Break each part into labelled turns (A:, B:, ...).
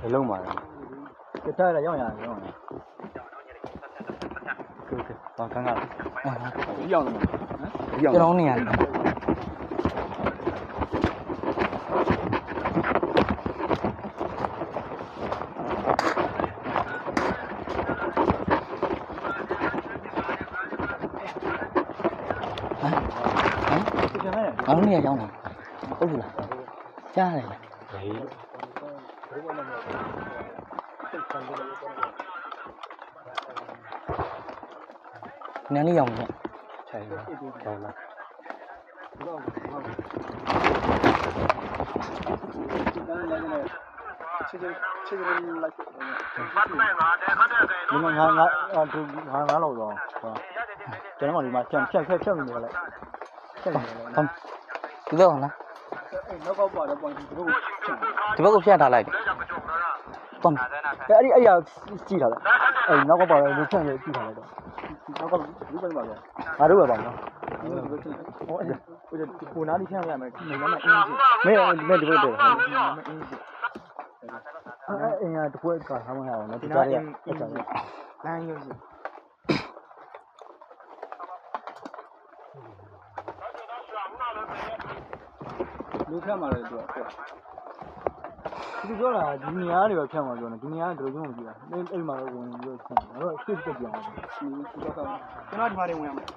A: ဘယ်လုံးပါလဲတခြားလည်းရောက်ရတယ်ရောက်ရတယ်ဟုတ်ကဲ့ဘာကန်းကဒီရောက်တော့ဒီရောက်
B: ကျွန်တော်နေရတယ်ငါတို့နေရာရောက်လာဟုတ်ဘူးလားကြားရတယ်လားနန်းလေးရောက်နေတယ်
A: ใช่ကြောင်းလားချစ်လိုက်ဒီမှာငါလောက်တော့ကျွန်တော်ဒီမှာဖြတ်နေတယ်လေဖြတ်နေတယ်လေ
B: ဒီတော့ဟုတ်လား
A: နောက်ကောက်ပါတယ်ပွန်ဒီဘက်
B: ကိုဖြတ်ထားလိုက်တော့
A: အဲ့ရကြည့်ထားလိုက်အဲ့နောက်ကောက်ပါတယ်လူဖြတ်နေကြည့်ထားလိုက်တော့နောက်ကောက်ဒီဘက်မှာပဲငါတို့ပဲပါနော်ဟိုကိုနားလေးဖြတ်ရမယ်နေလည်းမအင်းကြီးမဲဒီဘက်တည်းအင်းရတပွဲကထားမရအောင်နော်ဒီကြားရအဲ့ဒါလမ်းရုပ်လူဖြတ်มาเลยသူကပြောတာဒီနေရာတွေပဲဖြတ်မှာပြောနေဒီနေရာကတို့ကျုံးမကြည့်တာအဲ့မှာတော့ဝင်ပြီးဖြတ်တယ်တော့ shift တက်ပြန်တယ်ဒီတော့ကျွန်တော်ဒီမှာနေဝင်ရမယ်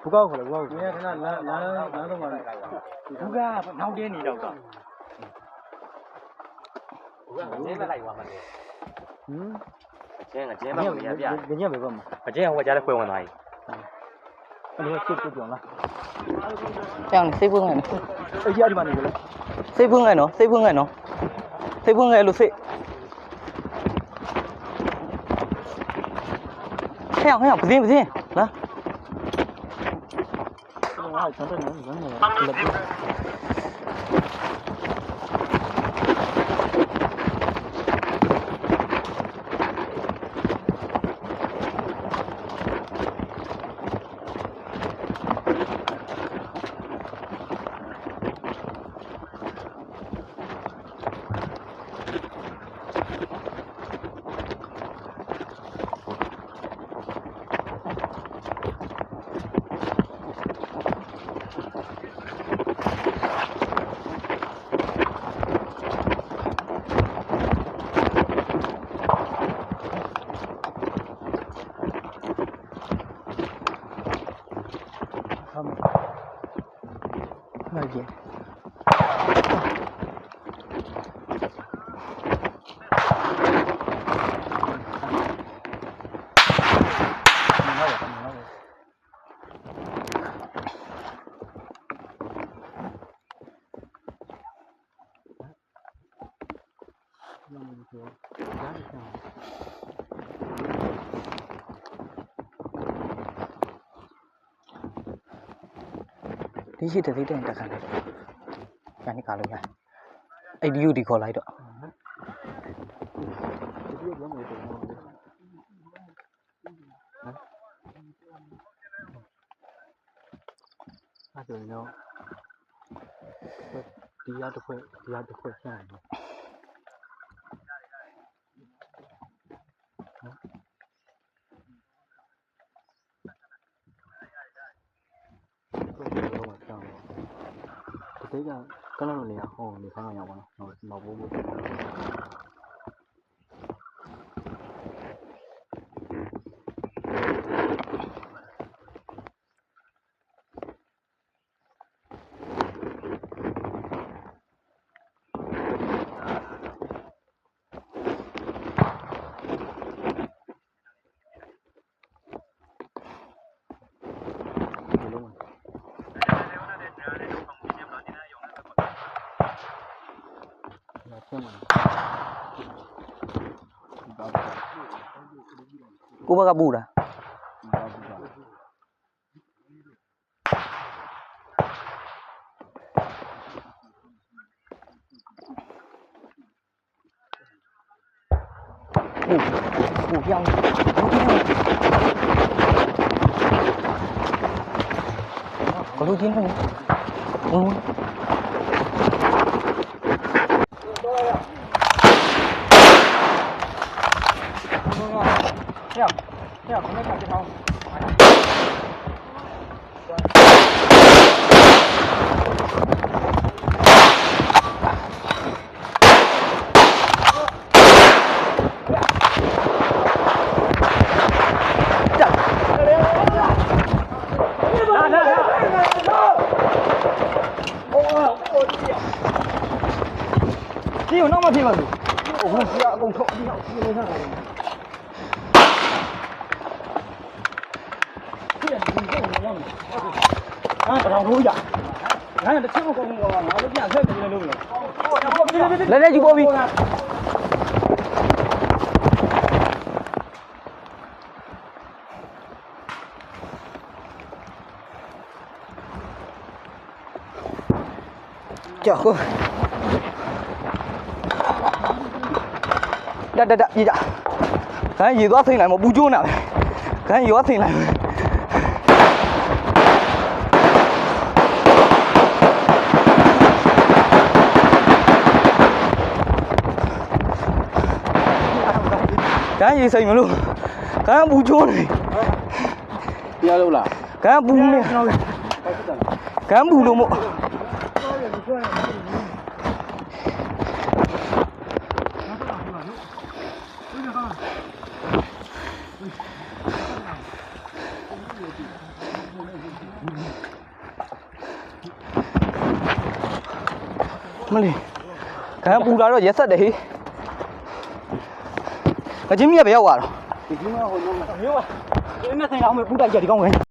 A: ဘုကောက်ခေါ်လေဘုကောက်ဒီကခဏလမ်းတော့မှာဘုကနောက်တင်းနေတော့တာဘုကငင်းလိုက်သွားမှာလေကျင်းမလို့ရပြငင်းပဲပေါ့မှာအကျင်းဟိုကြားလဲခွဲဝင်သွားပြီအဲ့လို shift တက်ပြန်လား
B: ကြောင်စိတ်ဖွင့်ငယ်နော်
A: အဲ့ဒီမှာနေကြလေ
B: စိတ်ဖွင့်ငယ်နော်စိတ်ဖွင့်ငယ်လို့စိတ်ဟဲ့အောင်ပစင်းလား
A: ဟာကျွန်တော်လည်းငန်းနေတယ်
B: ဟုတ်ကဲ့ဒီရှိတဲ့တက်ခံလိုက်ညာနေကားလို့ရအဲ့ဒီယူဒီခေါ်လိုက်တော့
A: အဲ့ဒါတော့ဒီရတစ်ခွက်ဖြတ်ရတယ်ဒီကကလလို့လေဟောနေဆောင်ရအောင်နော်ဘိုး
B: ကိုဘကပူတာပူပြောင်းကလူချင်းနေ
A: 跳，跳，我们看这套。你有那么拼吗？我们需要共创，你要去那上来。啊，不让回家。看这全部公公啊，拿着电车给你留了。来就过去。
B: 叫喝。đ gì đó cái gì đó thì lại một bu chuông nào cái gì đó thì lại cái gì xì mà luôn cái bu chuông này cái bu này cái bu luôn mộtမလေးခံပူလာတော့ရက်ဆက်တယ်ဟေးအချင်းမြက်ပဲရောက်သွားတော့ဒီမှာဟိုမျိုးပါဒီနေ့ဆိုင်အောင်မပူတိုက်ကြဒီကောင်းပဲ